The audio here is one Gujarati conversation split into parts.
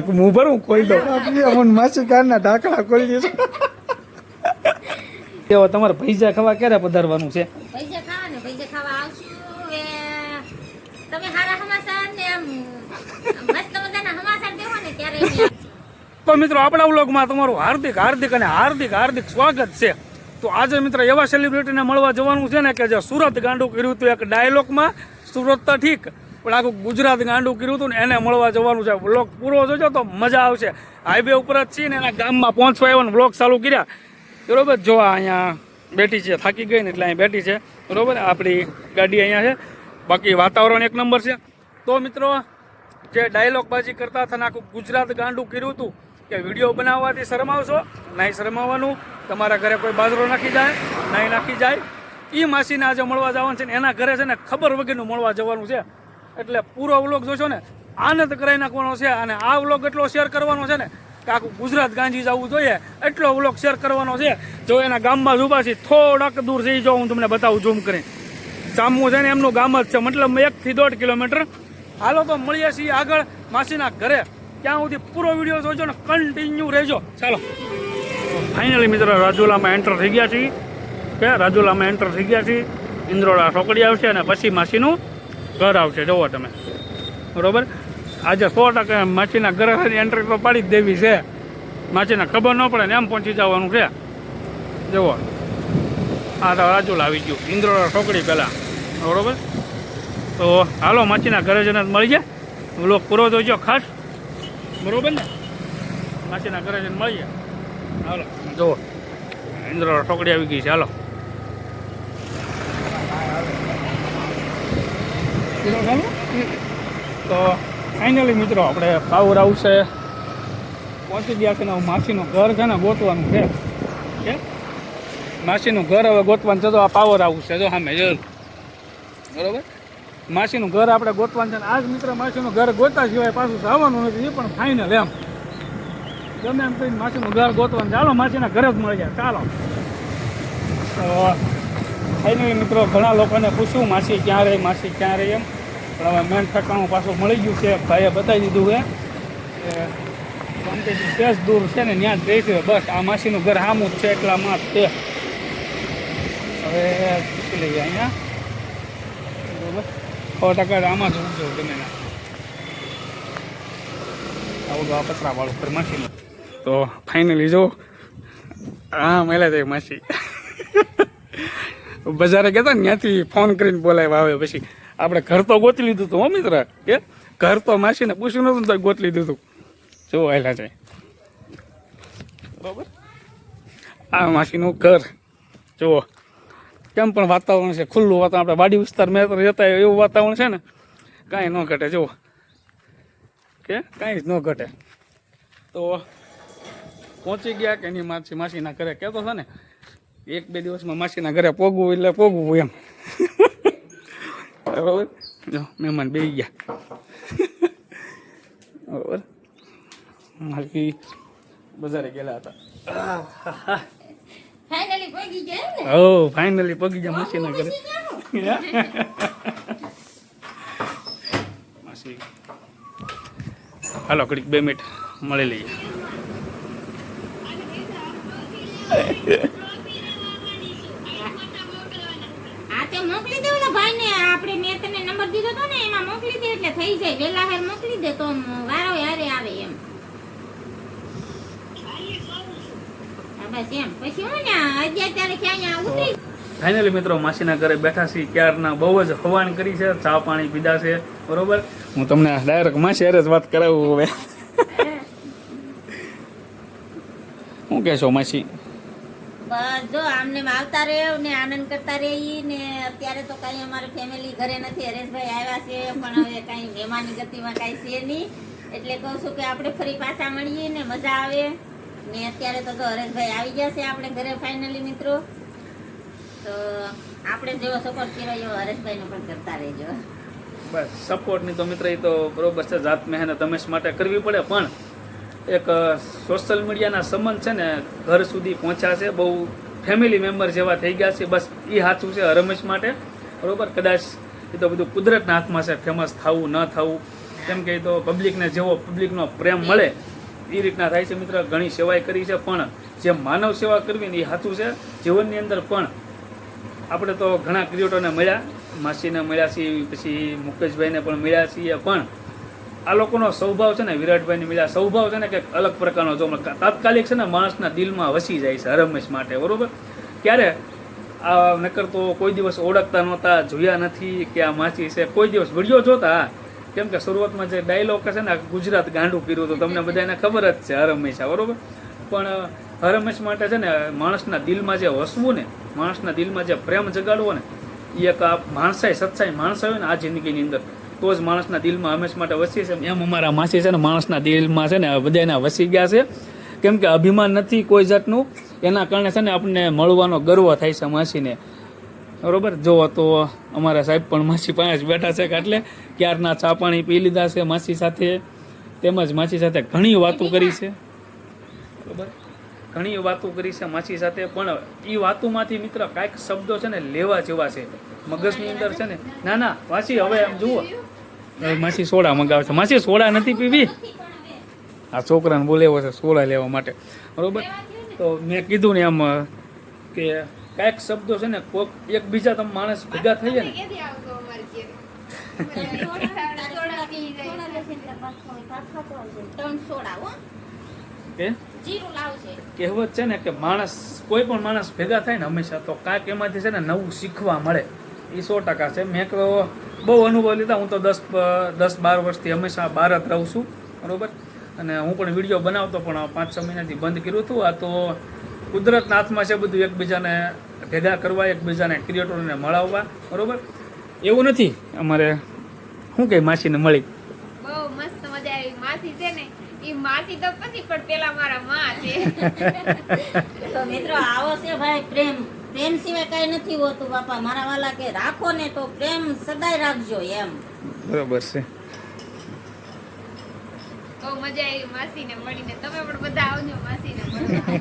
હું ભરું ખોલી દઉં મને માસી કારના ઢાંકણા ખોલી દીધું કેવો તમારે ભૈજા ખાવા ક્યારે પધારવાનું છે પૈસા ખાવા ને પૈસા ખાવા આવશું એ તમે હારા સમાચાર ને આમ મસ્ત મજાના સમાચાર દેવો ને ત્યારે તો મિત્રો આપણા વ્લોગમાં તમારું હાર્દિક હાર્દિક અને હાર્દિક હાર્દિક સ્વાગત છે તો આજે મિત્ર એવા સેલિબ્રિટીને મળવા જવાનું છે ને કે જે સુરત ગાંડું કર્યું હતું એક ડાયલોગમાં સુરત તો ઠીક પણ આખું ગુજરાત ગાંડું કર્યું હતું ને એને મળવા જવાનું છે વ્લોગ પૂરો જોજો તો મજા આવશે હાઈવે ઉપર જ છીએ ને એના ગામમાં પહોંચવા આવ્યો ને વ્લોગ ચાલુ કર્યા બરોબર જો અહીંયા બેઠી છે થાકી ગઈ ને એટલે અહીં બેઠી છે બરોબર આપણી ગાડી અહીંયા છે બાકી વાતાવરણ એક નંબર છે તો મિત્રો જે ડાયલોગબાજી કરતા હતા ને આખું ગુજરાત ગાંડું કર્યું હતું કે વિડીયો બનાવવાથી શરમાવશો નહીં શરમાવાનું તમારા ઘરે કોઈ બાજરો નાખી જાય નહીં નાખી જાય એ માસીને આજે મળવા જવાનું છે ને એના ઘરે છે ને ખબર વગરનું મળવા જવાનું છે એટલે પૂરો વ્લોગ જોશો ને આનંદ કરાવી નાખવાનો છે અને આ વ્લોગ એટલો શેર કરવાનો છે ને કે આખું ગુજરાત ગાંજી જવું જોઈએ એટલો વ્લોગ શેર કરવાનો છે જો એના ગામમાં જ ઊભા છે થોડાક દૂર જઈ જાઓ હું તમને બતાવું ઝૂમ કરી સામું છે ને એમનું ગામ જ છે મતલબ 1 થી 1.5 કિલોમીટર હાલો તો મળીએ છીએ આગળ માસીના ઘરે ત્યાં સુધી પૂરો વિડીયો જોજો ને કન્ટિન્યુ રહેજો ચાલો ફાઇનલી મિત્રો રાજુલામાં એન્ટર થઈ ગયા છીએ કે રાજુલામાં એન્ટર થઈ ગયા છીએ ઇન્દ્રોડા ચોકડી આવશે અને પછી માસીનું ઘર આવશે જુઓ તમે બરોબર આજે 100% માસીના ઘરે એન્ટ્રી તો પાડી જ દેવી છે માસીને ખબર ન પડે ને એમ પહોંચી જવાનું છે જુઓ આ તો રાજુલા આવી ગયું ઇન્દ્રોડા ચોકડી પહેલાં બરોબર તો હાલો માસીના ઘરે જઈને મળી જાય વ્લોગ પૂરો જોઈજો ખાસ બરોબર ને માસીના ઘરે જઈને મળી જાય હાલો જુઓ ઇન્દ્રોડા ચોકડી આવી ગઈ છે હાલો તો ફાઇનલી મિત્રો આપણે પાવર હાઉસે પહોંચી ગયા છે ને માસીનું ઘર છે ને ગોતવાનું છે કે માસીનું ઘર હવે ગોતવાનું છે તો આ પાવર હાઉસ છે જો સામે જરૂર બરોબર માસીનું ઘર આપણે ગોતવાનું છે ને આજ મિત્ર માસીનું ઘર ગોતા સિવાય પાછું જવાનું નથી એ પણ ફાઇનલ એમ ગમે એમ કહીને માસીનું ઘર ગોતવાનું ચાલો માસીના ઘરે જ મળી જાય ચાલો તો ફાઇનલી મિત્રો ઘણા લોકોને પૂછ્યું માસી ક્યાં રહી એમ પણ હવે મેન ઠેકાણું પાછું મળી ગયું છે ભાઈએ બતાવી દીધું છે કે સ્ટેજ દૂર છે ને ત્યાં જ રહી છે બસ આ માસીનું ઘર સામું જ છે એટલામાં જ તે હવે પૂછી લઈએ અહીંયા બરાબર 100% આમાં જ ઊંચો ગમે ના આવું આ પતરાવાળું ઘર માસીનું તો ફાઇનલી જો હા મળ્યા છે માસી બજારે ગયા હતા ને ત્યાંથી ફોન કરીને બોલાવ્યા આવે પછી આપણે ઘર તો ગોતી લીધું હતું હો મિત્ર કે ઘર તો માસીને પૂછ્યું નતું તો ગોતી લીધું હતું જો આવેલા છે બરાબર આ માસીનું ઘર જુઓ કેમ પણ વાતાવરણ છે ખુલ્લું વાતાવરણ આપણે વાડી વિસ્તારમાં જતા હોય એવું વાતાવરણ છે ને કાંઈ ન ઘટે જુઓ કે કાંઈ જ ન ઘટે તો પહોંચી ગયા કે એની માસીના ઘરે કહેતો છે ને 1-2 દિવસમાં માસીના ઘરે પોગવું એટલે પોગવું એમ બરાબર જો મહેમાન બેસી ગયા બરાબર મારી બજારે ગયેલા હતા ફાઇનલી પગી ગયા ને હો ફાઇનલી પગી ગયા માસીના ઘરે માસી હાલો ઘડીક 2 મિનિટ મળી લઈએ મોકલી દેવું ને ભાઈ ને આપણે મેં તને નંબર દીધો તો ને એમાં મોકલી દે એટલે થઈ જાય વેલા હેર મોકલી દે તો વારો હારે આવે એમ બસ એમ પછી હું ને અત્યારે ક્યાં ઉતરી ફાઇનલી મિત્રો માસીના ઘરે બેઠા છીએ ક્યારના બહુ જ હવાણ કરી છે ચા પાણી પીધા છે બરોબર હું તમને ડાયરેક્ટ માસી હારે જ વાત કરાવું હવે શું કહેશો માસી બસ જો આમને આવતા રહે ને આનંદ કરતા રહી ને અત્યારે તો કઈ અમારે ફેમિલી ઘરે નથી હરેશભાઈ આવ્યા છે પણ હવે કઈ મહેમાની ગતિમાં કઈ છે નહીં એટલે કહું છું કે આપણે ફરી પાછા મળીએ ને મજા આવે ને અત્યારે તો હરેશભાઈ આવી ગયા છે આપણે ઘરે ફાઇનલી મિત્રો તો આપણે જેવો સપોર્ટ કર્યો એવો હરેશભાઈનો પણ કરતા રહેજો બસ સપોર્ટની તો મિત્ર એ તો બરોબર છે જાત મહેનત હંમેશા માટે કરવી પડે પણ એક સોશિયલ મીડિયાના સંબંધ છે ને ઘર સુધી પહોંચ્યા છે બહુ ફેમિલી મેમ્બર જેવા થઈ ગયા છે બસ એ સાચું છે રમેશ માટે બરોબર કદાચ એ તો બધું કુદરતના હાથમાં છે ફેમસ થવું ન થવું કેમ કે તો પબ્લિકને જેવો પબ્લિકનો પ્રેમ મળે એ રીતના થાય છે મિત્ર. ઘણી સેવાય કરી છે, પણ જે માનવ સેવા કરવી ને એ સાચું છે જીવનની અંદર. પણ આપણે તો ઘણા ક્રિએટરને મળ્યા, માસીને મળ્યા છીએ, પછી મુકેશભાઈને પણ મળ્યા છીએ, પણ આ લોકોનો સ્વભાવ છે ને, વિરાટભાઈને મળ્યા, સ્વભાવ છે ને કંઈક અલગ પ્રકારનો જો તાત્કાલિક છે ને માણસના દિલમાં વસી જાય છે હરમેશ માટે, બરોબર. ક્યારે આ નકર તો કોઈ દિવસ ઓળખતા નહોતા, જોયા નથી કે આ માસી છે, કોઈ દિવસ વિડીયો જોતા. કેમ કે શરૂઆતમાં જે ડાયલોગ છે ને ગુજરાત ગાંડું કર્યું હતું, તમને બધાને ખબર જ છે હરમેશા, બરોબર. પણ હરમેશ માટે છે ને માણસના દિલમાં જે વસવું ને, માણસના દિલમાં જે પ્રેમ જગાડવો ને, એ એક આ માણસાઈ સચ્ચાઈ માણસ હોય ને આ જિંદગીની અંદર, તો જ માણસના દિલમાં હંમેશ માટે વસી છે. એમ અમારા માસી છે ને માણસના દિલમાં છે ને બધાના વસી ગયા છે. કેમ કે અભિમાન નથી કોઈ જાતનું, એના કારણે છે ને આપણને મળવાનો ગર્વ થાય છે માસીને, બરોબર. જો તો અમારા સાહેબ પણ માસી પાસે જ બેઠા છે, કે એટલે ક્યારના ચા પાણી પી લીધા છે માસી સાથે, તેમજ માસી સાથે ઘણી વાતો કરી છે, બરોબર. ઘણી વાતો કરી છે માસી સાથે, પણ એ વાતોમાંથી મિત્ર કાંઈક શબ્દો છે ને લેવા જેવા છે મગજની અંદર છે ને. ના ના માસી હવે આમ જુઓ, માસી સોડા મંગાવે છે. માસી સોડા નથી પીવી, આ છોકરાને બોલાવ્યો છે સોડા લેવા માટે, બરોબર. તો મેં કીધું ને એમ કે કાંઈક શબ્દો છે ને કોઈક એકબીજા તમે માણસ ભેગા થઈએ ને, કે કહેવત છે ને કે માણસ કોઈ પણ માણસ ભેગા થાય ને હંમેશા તો કાંઈક એમાંથી છે ને નવું શીખવા મળે, એ 100% છે. મેં તો બહુ અનુભવ લીધા. હું તો 10-12 વર્ષથી હંમેશા બહાર જ રહું છું, બરોબર. અને હું પણ વિડીયો બનાવતો, પણ 5-6 મહિનાથી બંધ કર્યું હતું. આ તો કુદરતના હાથમાં છે બધું, એકબીજાને ભેગા કરવા, એકબીજાને ક્રિએટરોને મળાવવા, બરોબર. એવું નથી અમારે શું કહે માસીને મળી બહુ મસ્ત મજા આવી. માસી છે ને ઈ માસી તો પછી પણ પેલા મારા માં છે. તો મિત્રો આવો છે ભાઈ પ્રેમ. પ્રેમ સિવાય કઈ નથી હોતું બાપા મારા વાલા, કે રાખો ને તો પ્રેમ સદાય રાખજો એમ, બરોબર છે. બહુ મજા આવી માસીને મળીને. તમે પણ બધા આવજો માસીને મળવા.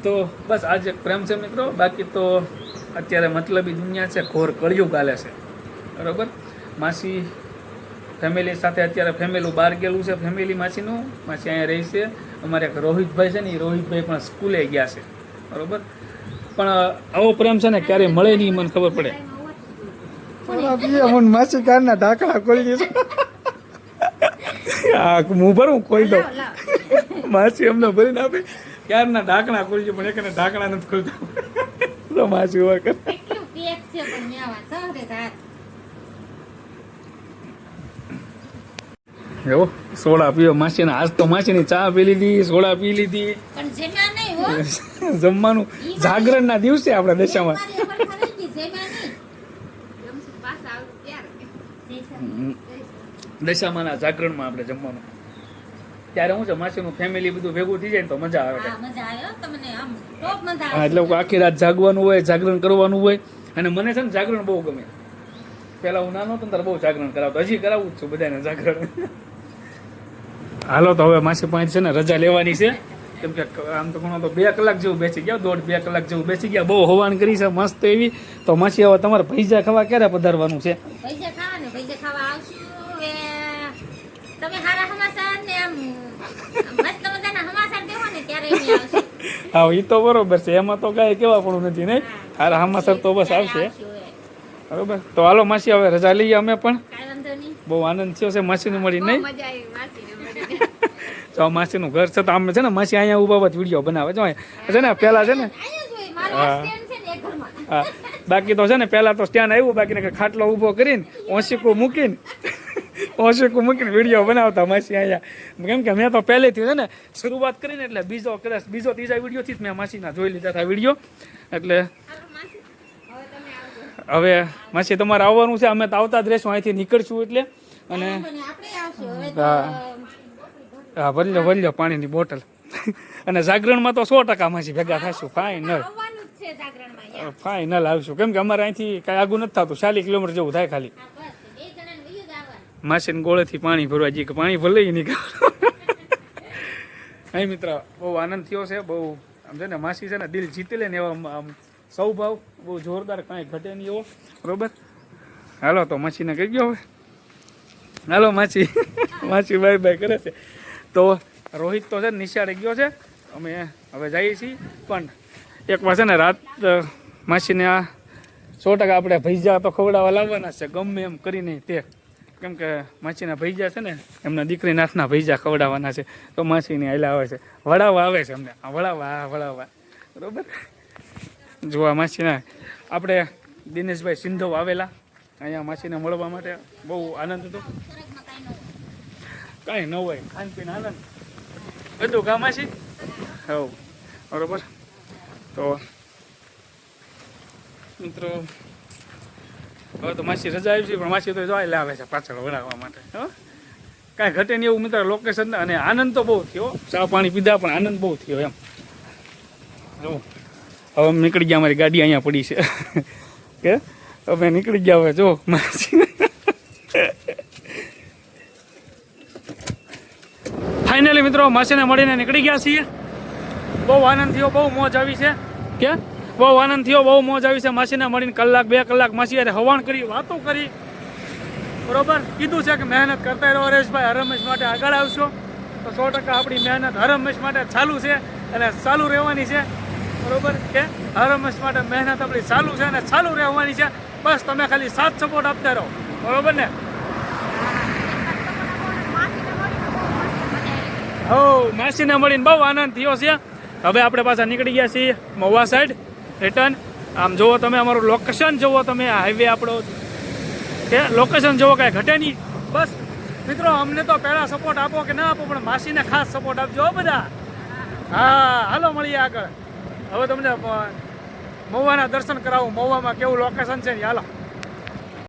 તો બસ આજ એક પ્રેમ છે મિત્રો. બાકી તો અત્યારે મતલબી દુનિયા છે, ઘોર કળિયુગ ચાલે છે, બરોબર. માસી ફેમિલી સાથે અત્યારે ફેમિલી બહાર ગયેલું છે, ફેમિલી માસીનું. માસી અહીંયા રહી છે. અમારે એક રોહિતભાઈ છે ને, એ રોહિતભાઈ પણ સ્કૂલે ગયા છે, બરોબર. પણ આવો પ્રેમ છે ને ક્યારેય મળે નહીં, મને ખબર પડે. માસી કારના ઢાંકણા ખોલી દીધું. હા હું ભરું ખોલી દઉં. માસી અમને ભરીને આપે, ક્યારના ઢાંકણા ખોલી, પણ એકને ઢાંકણા નથી ખોલતા. તો માસી હોય કરે. કેટલું પેક છે પણ ન્યાવા સહરે રાત. એવો સોડા પીવો માસીને. આજ તો માસીની ચા પી લીધી, સોડા પી લીધી. પણ જેમાં નહીં હો, જમવાનું જાગરણના દિવસે આપણા દેશામાં મારી અમલ ખરાઈ ગઈ, જેમાં નહીં. જમશું પાછા આવું ત્યારે. દશામાના જાગરણમાં આપણે જમવાનું. ત્યારે હું છે માસીનું ફેમિલી બધું ભેગું થઈ જાય ને તો મજા આવે. હા મજા આવે હો તમને, આમ ટોપ મજા હા, આવે. એટલે આખી રાત જાગવાનું હોય, જાગરણ કરવાનું હોય. અને મને છે ને જાગરણ બહુ ગમે. પહેલા હું નાનો હતો ને ત્યારે બહુ જાગરણ કરાવતો, હજી કરાવું જ છું બધાને જાગરણ. હાલો તો હવે માસી પાસે છે ને રજા લેવાની છે. કેમ કે આમ તો ઘણો તો 2 કલાક જેવું બેસી ગયા, 1.5-2 કલાક જેવું બેસી ગયા. બહુ હવાન કરી છે મસ્ત એવી. તો માસી હવે તમારે ભૈજા ખાવા ક્યારે પધારવાનું છે? પૈસા ખાવા ને પૈસા ખાવા આવશું. એ તમે હારા સમાચાર ને આમ મસ્ત મજાના સમાચાર દેવો ને ત્યારે અમે આવશું. હા એ તો બરોબર છે, એમાં તો કાંઈ કેવા પડવું નથી નહીં. હારા હમાસર તો બસ આવશે, આવશું હવે. બરોબર. તો હાલો માસી હવે રજા લઈએ અમે પણ. કાંઈ વાંધો નહીં. બહુ આનંદ થયો છે માસીને મળી બહુ નહીં. મજા આવી માસીને મળીને. તો આ માસીનું ઘર છે, તો આમ છે ને માસી અહીંયા ઉભા વિડીયો બનાવે છે. છે ને પહેલાં છે ને અહીંયા જ હોય, મારો હા. સ્ટેન્ડ છે ને એ ઘરમાં. હા, બાકી તો છે ને પહેલાં તો સ્ટેન્ડ આવ્યું, બાકીને ખાટલો ઊભો કરીને ઓશીકું મૂકીને વિડીયો બનાવતા માસી અહીંયા. કેમ કે મેં તો પહેલેથી છે ને શરૂઆત કરીને, એટલે બીજો ત્રીજા વિડીયોથી જ મેં માસીના જોઈ લીધા હતા વિડીયો. એટલે હાલો માસી, હવે તમે આવજો. હવે માસી તમારે આવવાનું છે, અમે તો આવતા જ રહેશું અહીંથી નીકળશું એટલે. અને વાંધો નહીં, આપણે આવશું હવે તો. હા હા ભરલ્યો પાણીની બોટલ. અને જાગરણમાં તો 100% માસી ભેગા થશું, ફાઇનલ આવવાનું જ છે જાગરણમાં યાર. ફાઇનલ આવીશું. કેમ કે અમારે અહીંથી કાંઈ આગું નથી થતું, 40 કિલોમીટર જેવું થાય ખાલી. હા બસ, બે જણાને વયું જ આવવાનું. માસીને ગોળેથી પાણી ભરવા જઈએ, કે પાણી ભલે નહીં ખબર. અહીં મિત્ર બહુ આનંદ થયો છે, બહુ આમ છે ને માસી છે ને દિલ જીતી લે ને એવા આમ સ્વભાવ બહુ જોરદાર, કાંઈ ઘટે નહીં એવો, બરોબર. હાલો તો માસીને કહી ગયો હવે. હાલો માછી માછી બાય બાય કરે છે. તો રોહિત તો છે ને નિશાળે ગયો છે, અમે હવે જઈએ છીએ. પણ એક વાર છે ને રાત માસીને આ 100% આપણે ભૈજા તો ખવડાવવા લાવવાના છે ગમે એમ કરીને તે, કેમ કે માસીના ભૈજા છે ને એમના દીકરીના હાથના ભૈજા ખવડાવવાના છે. તો માસીની હાલ્યા આવે છે, વડાવવા આવે છે અમને, વડાવવા બરોબર. જોવા માસીના આપણે દિનેશભાઈ સિંધવ આવેલા અહીંયા માસીને મળવા માટે, બહુ આનંદ હતો. કાંઈ ન હોય, ખાનપીન આનંદ બધું કા માસી? હવ બરોબર. તો મિત્રો હવે તો માસી રજા આવી છે, પણ માસી તો જોઈ લાવે છે પાછળ વળાવવા માટે. કાંઈ ઘટે નહીં એવું મિત્ર લોકેશન. અને આનંદ તો બહુ થયો, ચા પાણી પીધા પણ આનંદ બહુ થયો એમ. જો હવે અમે નીકળી ગયા, અમારી ગાડી અહીંયા પડી છે કે અમે નીકળી ગયા હવે. જો માસી ફાઇનલી મિત્રો માસીને મળીને નીકળી ગયા છીએ. બહુ આનંદ થયો, બહુ મોજ આવી છે કે બહુ આનંદ થયો, બહુ મોજ આવી છે. માસીને મળીને 1-2 કલાક માસી યારે હવાણ કરી, વાતો કરી, બરોબર. કીધું છે કે મહેનત કરતા રહો હરેશભાઈ, હરમેશ માટે આગળ આવશો તો 100% આપણી મહેનત હરમેશ માટે ચાલુ છે અને ચાલુ રહેવાની છે, બરોબર. કે હરમેશ માટે મહેનત આપણી ચાલુ છે અને ચાલુ રહેવાની છે. બસ તમે ખાલી સાથ સપોર્ટ આપતા રહો, બરોબર ને? હો માસીને મળીને બહુ આનંદ થયો છે. હવે આપણે પાછા નીકળી ગયા છીએ મહુવા સાઈડ રિટર્ન. આમ જુઓ તમે અમારું લોકેશન, જુઓ તમે હાઈવે આપણો કે લોકેશન જુઓ, કાંઈ ઘટે નહીં. બસ મિત્રો અમને તો પહેલાં સપોર્ટ આપો કે ના આપો, પણ માસીને ખાસ સપોર્ટ આપજો બધા. હા હાલો મળીએ આગળ. હવે તમને મહુવાના દર્શન કરાવું, મહુવામાં કેવું લોકેશન છે ને. હાલો.